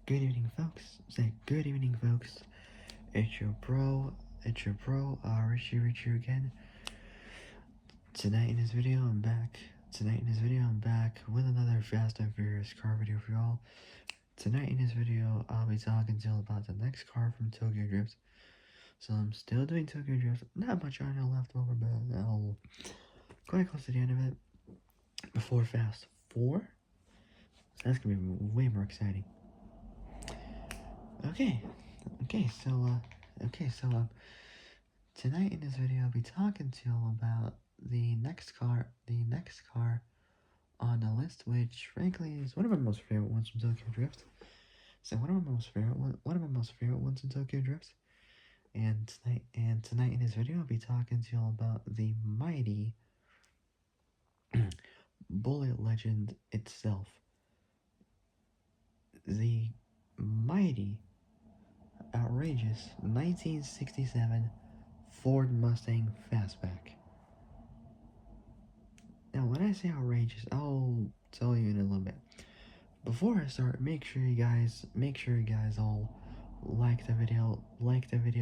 Good evening, folks. Say good evening, folks. It's your bro. Richie again. Tonight in this video, I'm back. With another Fast and Furious car video for y'all. Tonight in this video, I'll be talking to y'all about the next car from Tokyo Drift. So I'm still doing Tokyo Drift. Not much on it left over, but I'll quite close to the end of it before Fast 4. So that's gonna be way more exciting. Okay, so tonight in this video, I'll be talking to y'all about the next car on the list, which frankly is one of my most favorite ones from Tokyo Drift. So one of my most favorite ones in Tokyo Drift. And tonight in this video, I'll be talking to y'all about the mighty Bullet Legend itself. The mighty, outrageous 1967 Ford Mustang Fastback. Now, when I say outrageous, I'll tell you in a little bit. Before I start, make sure you guys all like the video,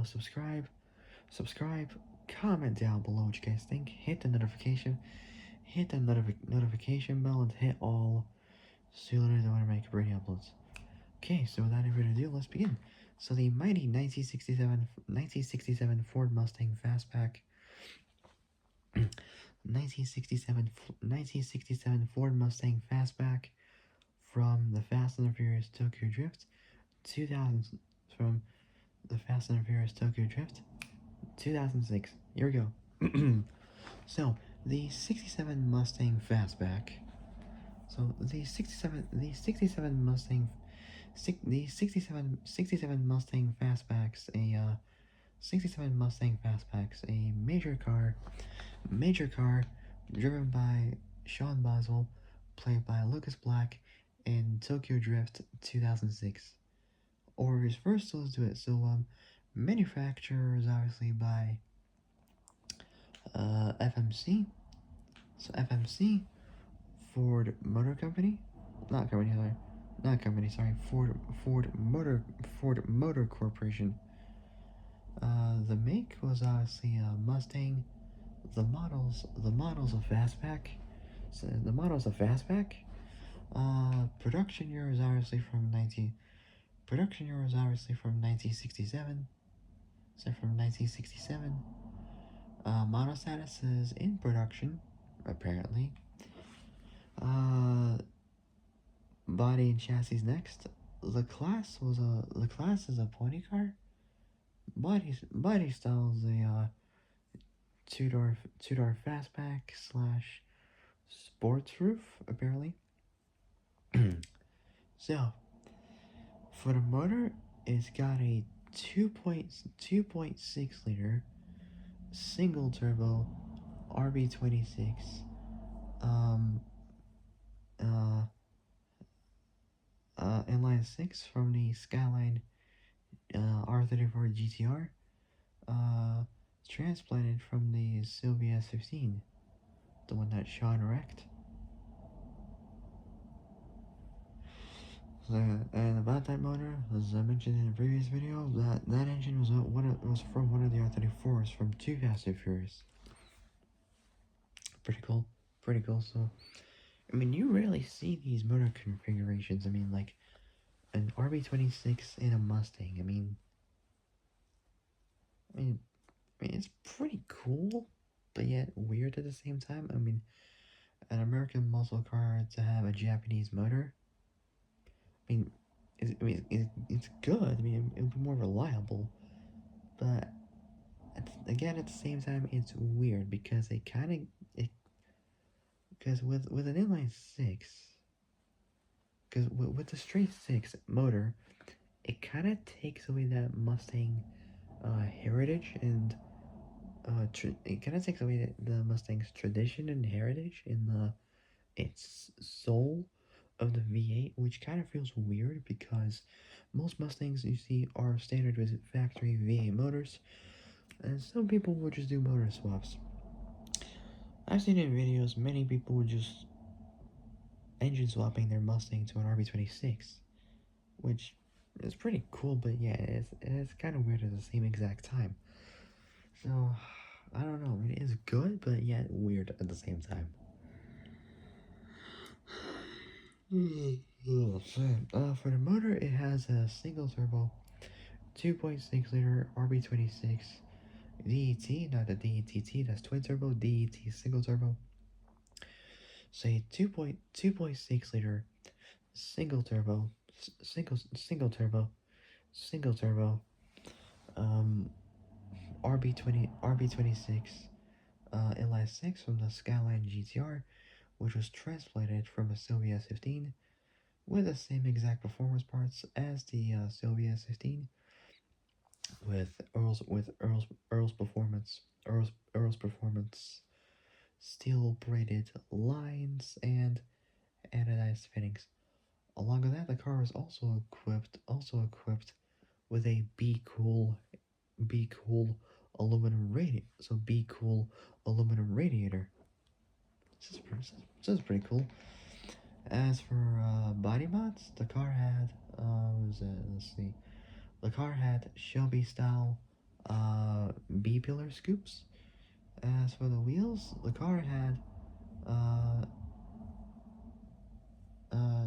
subscribe, comment down below what you guys think, hit the notification bell, and hit all so you'll know when I make brand new uploads. Okay, so without any further ado, let's begin. So the mighty 1967 Ford Mustang Fastback 1967 Ford Mustang Fastback from the Fast and the Furious Tokyo Drift 2006. Here we go. So the 67 Mustang Fastback. So the 67 Mustang 67 Mustang Fastbacks, a 67 Mustang Fastbacks, a major car driven by Sean Basil, played by Lucas Black in Tokyo Drift 2006. Or reverse, let's do it. So manufacturer is obviously by FMC. So FMC, Ford Motor Company, Ford Motor Corporation. The make was obviously a Mustang. The models of Fastback. So the models of Fastback. Production year is obviously from 1967. So from 1967. Model status is in production, apparently. Body and chassis next. The class is a pony car. Body style is a two-door fastback slash sports roof, apparently. So for the motor, it's got a 2.6 liter single turbo RB26 inline 6 from the Skyline R34 GTR, transplanted from the Sylvia S15, the one that Sean wrecked. So, and about that motor, as I mentioned in a previous video, that engine was from one of the R34s from 2 Fast and Furious. Pretty cool. So, I mean, you rarely see these motor configurations. I mean, like an RB26 in a Mustang. I mean, it's pretty cool, but yet weird at the same time. I mean, an American muscle car to have a Japanese motor. I mean, it's good. I mean, it would be more reliable, but again, at the same time, it's weird because because with an inline 6, because with the straight 6 motor, it kind of takes away that Mustang heritage, and it kind of takes away the Mustang's tradition and heritage in its soul of the V8, which kind of feels weird because most Mustangs you see are standard with factory V8 motors, and some people will just do motor swaps. I've seen in videos many people would just engine swapping their Mustang to an RB26, which It's pretty cool, but yeah, it's kind of weird at the same exact time. So I don't know. It is good, but yet weird at the same time. For the motor, it has a single turbo, 2.6 liter RB26 DET, not the DETT, that's twin turbo, DET single turbo. Say 2.6 liter single turbo, single turbo, single turbo, um, RB26 inline 6 from the Skyline GTR, which was transplanted from a Sylvia S15 with the same exact performance parts as the Sylvia S15, with Earl's performance, steel braided lines and anodized fittings. Along with that, the car is also equipped with a Be Cool aluminum radiator. So Be Cool aluminum radiator. This is pretty cool. As for body mods, the car had let's see, the car had Shelby style B pillar scoops. As for the wheels, the car had uh, uh,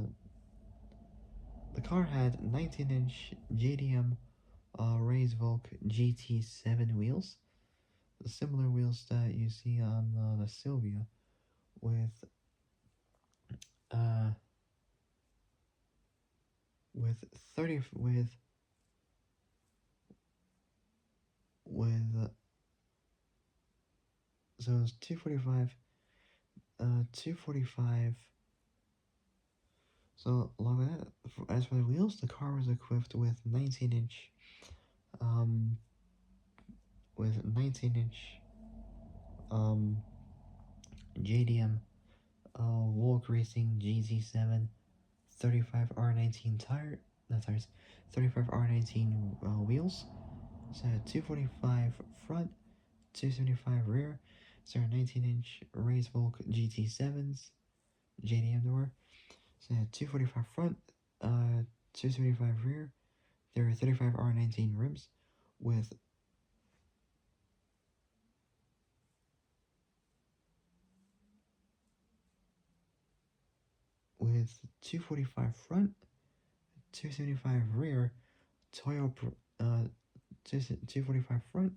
19-inch JDM Raised Volk GT7 wheels, the similar wheels that you see on the Sylvia, with uh with 30 with so it's 245 245. So along with that, as for the wheels, the car was equipped with 19-inch um 19-inch um JDM Volk Racing GZ7 35R19 tire, not tires, 35R19 wheels. So 245 front, 275 rear. So 19-inch race Volk GT7s, JDM door. So 245 front, 275 rear. There are 35R19 rims with with 245 front, 275 rear. Toyo uh 245 front,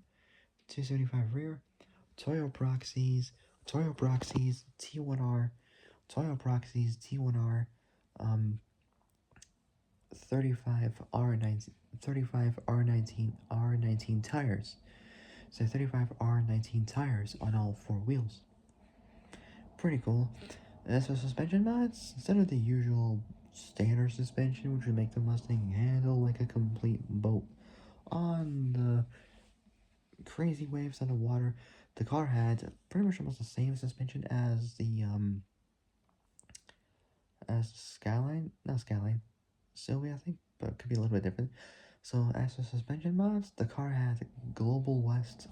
275 rear. Toyo Proxies, T1R, Toyo Proxies T1R, um, 35R19, 35R19 tires. So 35R19 tires on all four wheels. Pretty cool. As for suspension mods, instead of the usual standard suspension, which would make the Mustang handle like a complete boat on the crazy waves on the water, the car had pretty much almost the same suspension as Skyline, not Skyline, Sylvia, I think, but it could be a little bit different. So as for suspension mods, the car had Global West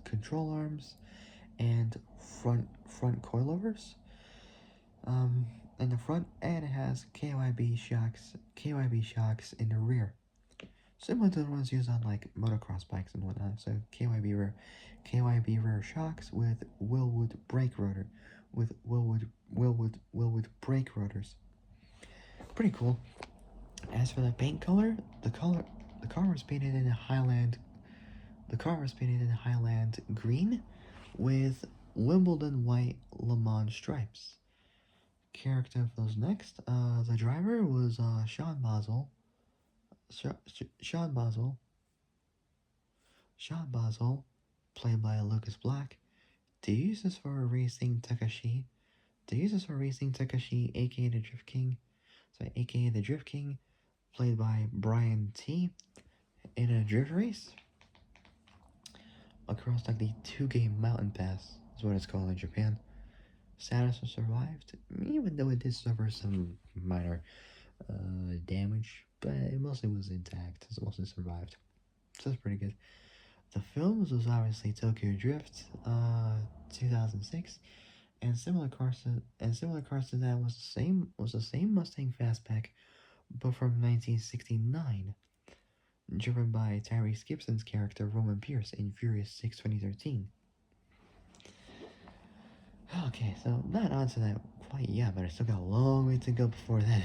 control arms, and front coilovers. In the front, and it has KYB shocks in the rear, similar to the ones used on like motocross bikes and whatnot. So KYB rear shocks with Willwood brake rotor, with Willwood brake rotors. Pretty cool. As for the paint color, the car was painted in a Highland green with Wimbledon white Le Mans stripes. Character of those next, the driver was Sean Basel, played by Lucas Black. The uses for racing Takashi, aka the Drift King, aka the Drift King, played by Brian T. In a drift race across like the 2-game mountain pass is what it's called in Japan. Samus survived, even though it did suffer some minor damage, but it mostly was intact. It mostly survived. So that's pretty good. The films was obviously Tokyo Drift, 2006, and similar cars to that was the same Mustang Fastback but from 1969, driven by Tyrese Gibson's character Roman Pierce in Furious 6 2013. Okay, so not onto that quite yet, but I still got a long way to go before then.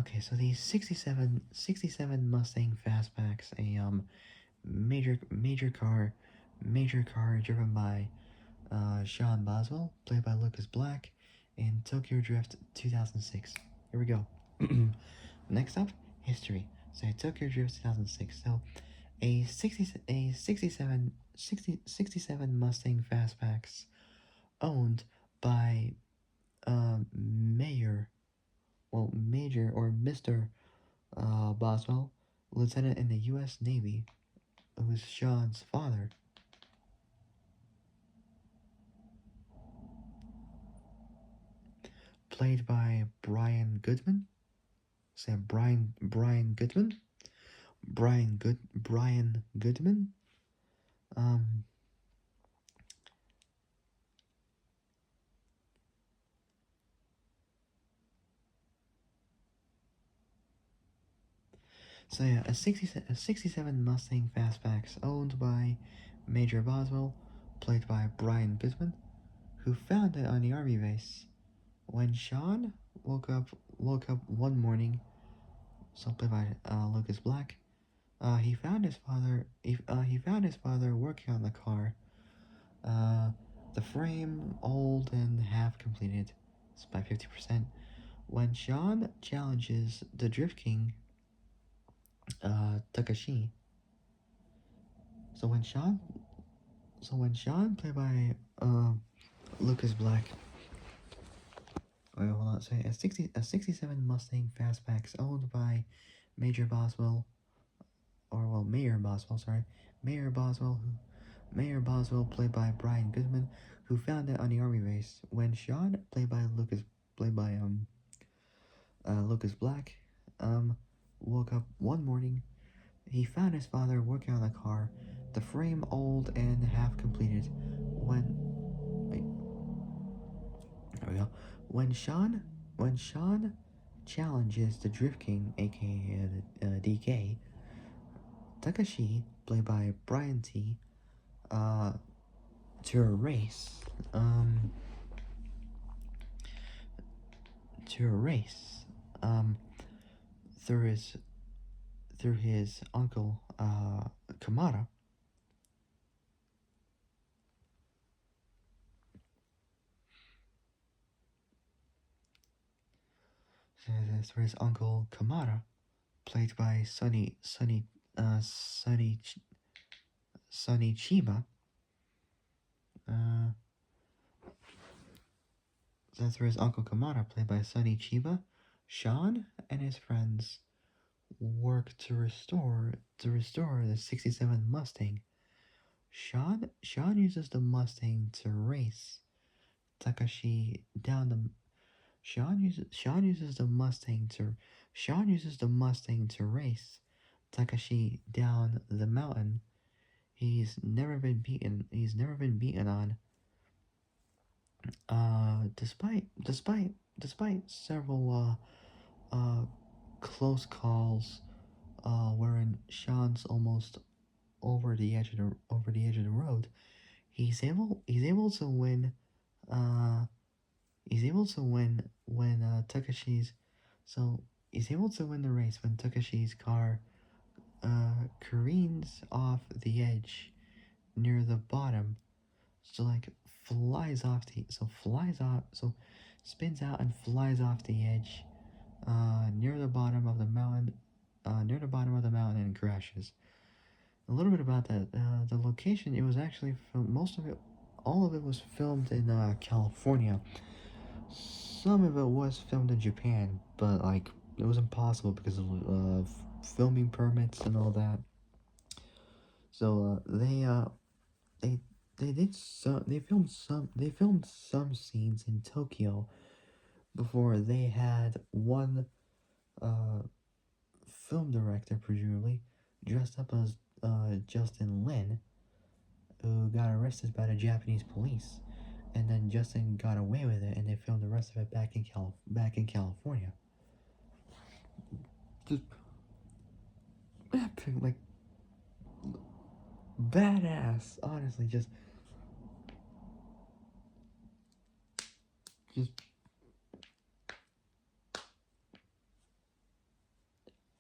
Okay, so the 67 Mustang Fastbacks, a major car, driven by Sean Boswell, played by Lucas Black, in Tokyo Drift 2006. Here we go. Next up, history. So Tokyo Drift 2006. So a 67 Mustang Fastbacks owned by Mayor, well, Major or Mr. Boswell, lieutenant in the U.S. Navy, who was Sean's father. Played by Brian Goodman. Say Brian Goodman. Brian Goodman. Um, so yeah, a 67 Mustang Fastbacks owned by Major Boswell, played by Brian Goodman, who found it on the army base. When Sean woke up one morning, so played by Lucas Black, he found his father. He found his father working on the car. Uh, the frame old and half completed. It's by 50%. When Sean challenges the Drift King, Takashi. So when Sean, played by Lucas Black. Wait, hold on. Say a 67 Mustang Fastbacks owned by Major Boswell, or well, Mayor Boswell. Sorry, Mayor Boswell. Mayor Boswell, played by Brian Goodman, who found it on the army base. When Sean, played by Lucas Black, woke up one morning, he found his father working on the car, the frame old and half completed. Wait, there we go. When Sean challenges the Drift King, aka DK, Takashi, played by Brian T, uh, to a race, um, to a race, um, through his uncle, Kamada. Through his uncle Kamada, played by Sonny Chiba. Uh, through his uncle Kamada, played by Sonny Chiba, Sean and his friends work to restore the 67 Mustang. Sean uses the Mustang to race Takashi down the Sean uses the Mustang to race Takashi down the mountain he's never been beaten on. Despite several close calls wherein Sean's almost over the edge of the road, he's able to win. Uh, he's able to win when Takashi's so he's able to win the race when Takashi's car careens off the edge near the bottom. So like spins out and flies off the edge near the bottom of the mountain, and crashes. A little bit about that. The location, it was actually all of it was filmed in California. Some of it was filmed in Japan, but like it was impossible because of filming permits and all that. So they they filmed some scenes in Tokyo before they had one uh film director, presumably dressed up as Justin Lin, who got arrested by the Japanese police and then Justin got away with it, and they filmed the rest of it back in California. Just epic, like badass. Honestly, just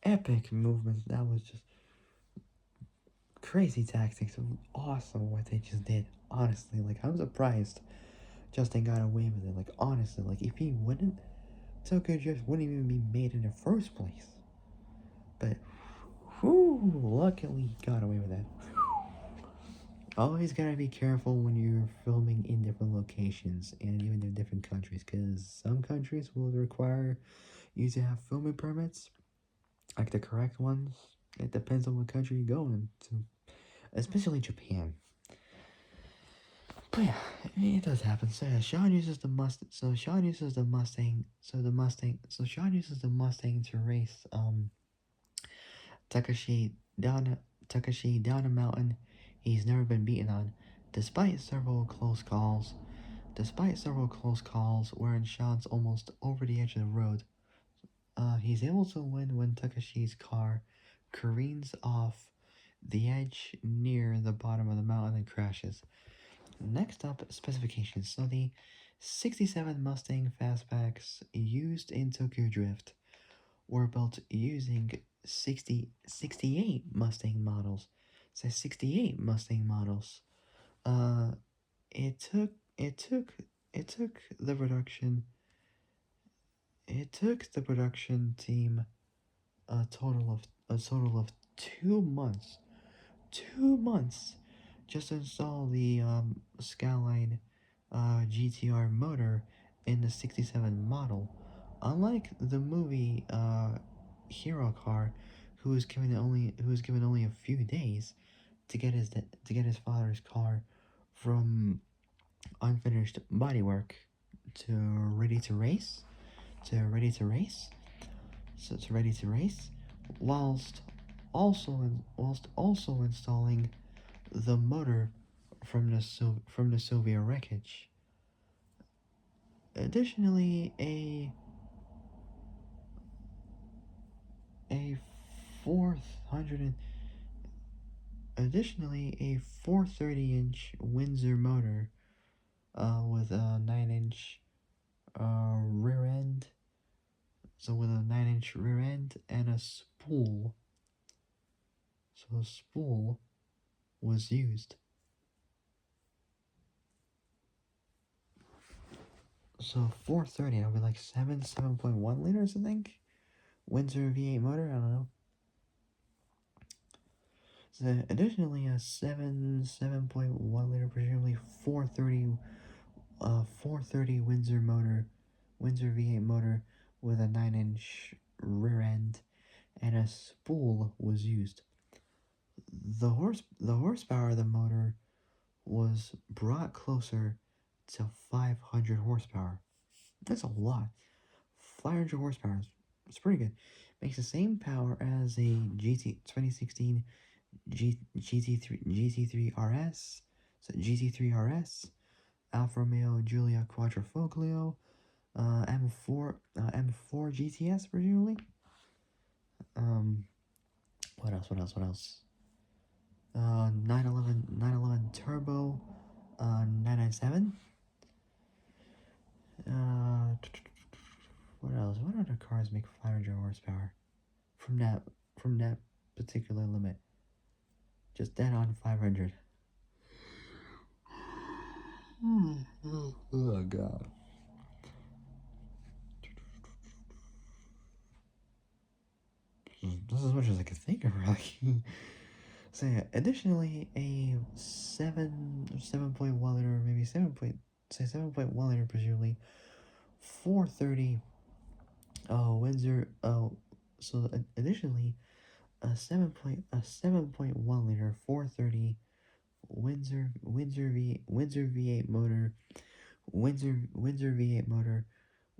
epic movements. That was just crazy tactics. Awesome what they just did. Honestly, like I'm surprised Justin got away with it. Like honestly, like if he wouldn't, Tokyo Drift wouldn't even be made in the first place. But whew, luckily he got away with it. Always gotta be careful when you're filming in different locations and even in different countries, because some countries will require you to have filming permits, like the correct ones. It depends on what country you're going to, especially Japan. But yeah, it does happen. So yeah, Sean uses the Mustang. So Sean uses the Mustang. So the Mustang. So Sean uses the Mustang to race Takashi down Takashi down a mountain he's never been beaten on, despite several close calls. Despite several close calls wherein Sean's almost over the edge of the road, he's able to win when Takashi's car careens off the edge near the bottom of the mountain and crashes. Next up, specifications. So the 67 Mustang Fastbacks used in Tokyo Drift were built using 68 Mustang models. So 68 Mustang models. Uh, it took it took it took the production team a total of 2 months. 2 months just to install the Skyline GTR motor in the 67 model. Unlike the movie Hero Car, who was given only a few days to get his father's car from unfinished bodywork to ready to race to ready to race, whilst whilst also installing the motor from the Soviet wreckage. Additionally, a 400 additionally a 430-inch Windsor motor with a 9-inch rear end. So with a 9-inch rear end and a spool. So a spool was used. So 430, that'll be like 7.1 liters, I think. Windsor V8 motor, I don't know. So additionally, a 7.1 liter, presumably 430 Windsor V8 motor with a 9-inch rear end and a spool was used. The horsepower of the motor was brought closer to 500 horsepower. That's a lot. 500 horsepower. It's pretty good. Makes the same power as a 2016 GT3 RS. So GT3 RS, Alfa Romeo Giulia Quadrifoglio, M4 GTS presumably. What else? What else? 911 Turbo, 997. What else? What other cars make 500 horsepower from that particular limit? Just dead on 500. Oh god. This is as much as I can think of, really. So yeah, additionally, a 7.1 liter, maybe 7.1 liter, presumably 430 Windsor. So additionally, a 7.1 liter 430 Windsor V8 motor, Windsor V8 motor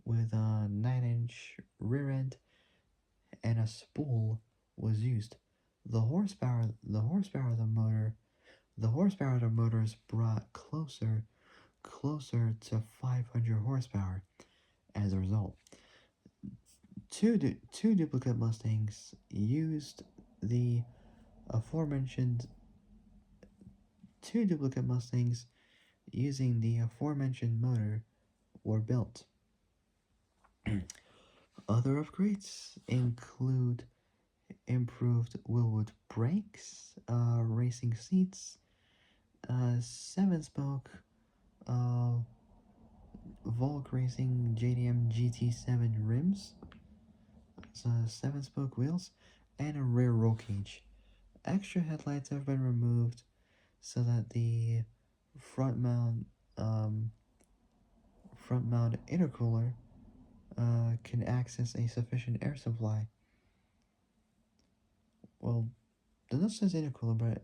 with a 9-inch rear end and a spool was used. The horsepower of the motor is brought closer to 500 horsepower as a result. Two duplicate Mustangs used the aforementioned two duplicate Mustangs using the aforementioned motor were built. Other upgrades include improved wheelwood brakes, racing seats, 7-spoke Volk Racing JDM GT7 rims, 7-spoke wheels, and a rear roll cage. Extra headlights have been removed so that the front mount intercooler can access a sufficient air supply. Well, the note says intercooler,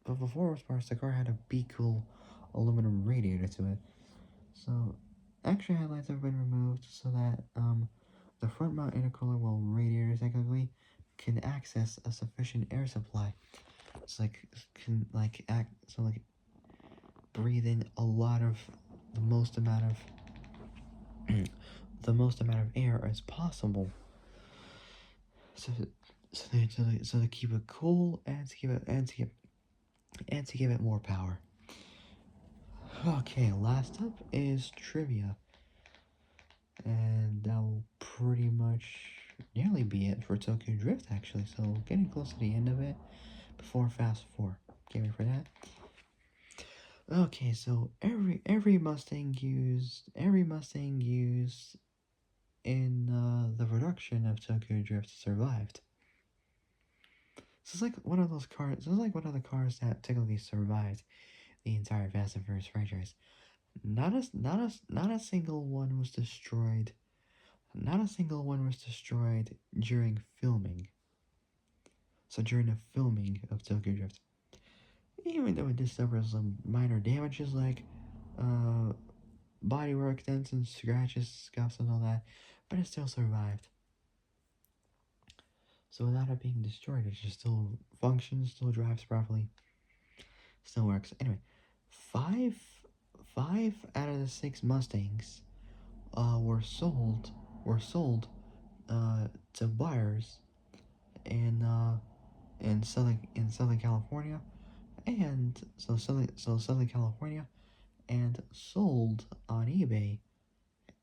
but before it was the car had a Be Cool aluminum radiator to it. So extra headlights have been removed so that the front mount intercooler, well, radiator technically, can access a sufficient air supply. It's can breathe in a lot of the most amount of air as possible. So to keep it cool and to give it more power. Okay, last up is trivia. And that will pretty much nearly be it for Tokyo Drift, actually. So getting close to the end of it before Fast 4. Get ready for that. Okay, so every Mustang used in the production of Tokyo Drift survived. So it's like one of those cars. This is like one of the cars that technically survived the entire Fast and Furious franchise. Not a single one was destroyed. Not a single one was destroyed during filming. So during the filming of Tokyo Drift, even though it did suffer some minor damages like bodywork, dents and scratches, scuffs and all that, but it still survived. So without it being destroyed, it just still functions, still drives properly, still works. Anyway, five out of the 6 Mustangs were sold to buyers in Southern California, and Southern California, and sold on eBay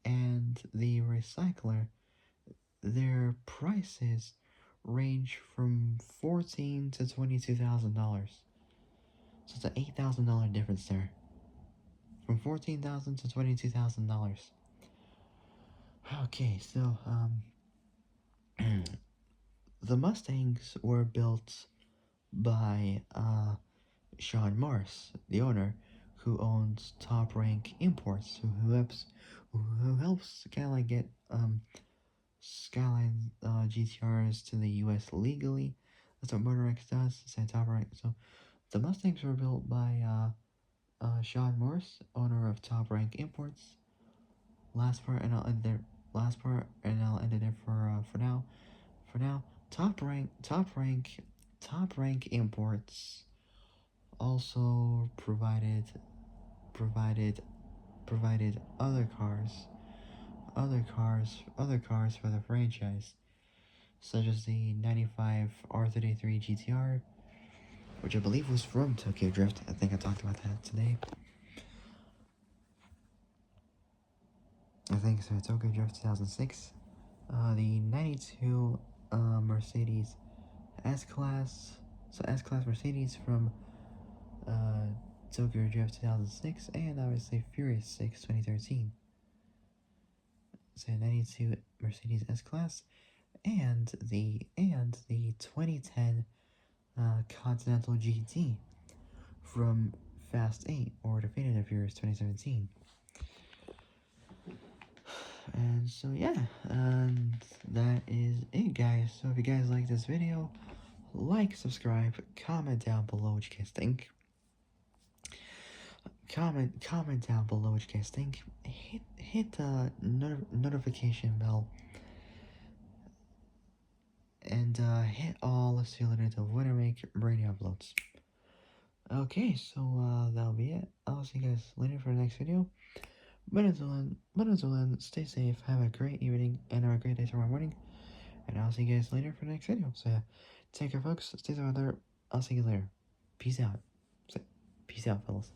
and the recycler. Their prices range from $14,000 to $22,000. So it's an $8,000 difference there. From $14,000 to $22,000. Okay, so the Mustangs were built by Sean Morris, the owner, who owns Top Rank Imports, who helps kind of like get Skyline GTRs to the U.S. legally. That's what MotorX does. It's at Top Rank. So the Mustangs were built by Sean Morris, owner of Top Rank Imports. Last part, and I'll end there. Last part, and I'll end it there for now. For now, Top Rank Imports also provided other cars for the franchise, such as the 95 R33 GTR, which I believe was from Tokyo Drift. I think I talked about that today. I think so. Tokyo Drift 2006. The 92 Mercedes S-Class. So S-Class Mercedes from Tokyo Drift 2006, and obviously Furious 6 2013. So 92 Mercedes S-Class, and the 2010 Continental GT from Fast 8 or The Fate of Furious 2017. And so yeah, and that is it, guys. So if you guys like this video, like, subscribe, comment down below what you guys think. Comment down below what you guys think. Hit the notification bell, and hit all so you'll know when I make brand new uploads. Okay, so that'll be it. I'll see you guys later for the next video. But until then, stay safe, have a great evening, and have a great day tomorrow morning. And I'll see you guys later for the next video. So yeah, take care, folks. Stay safe out there. I'll see you later. Peace out. Peace out, fellas.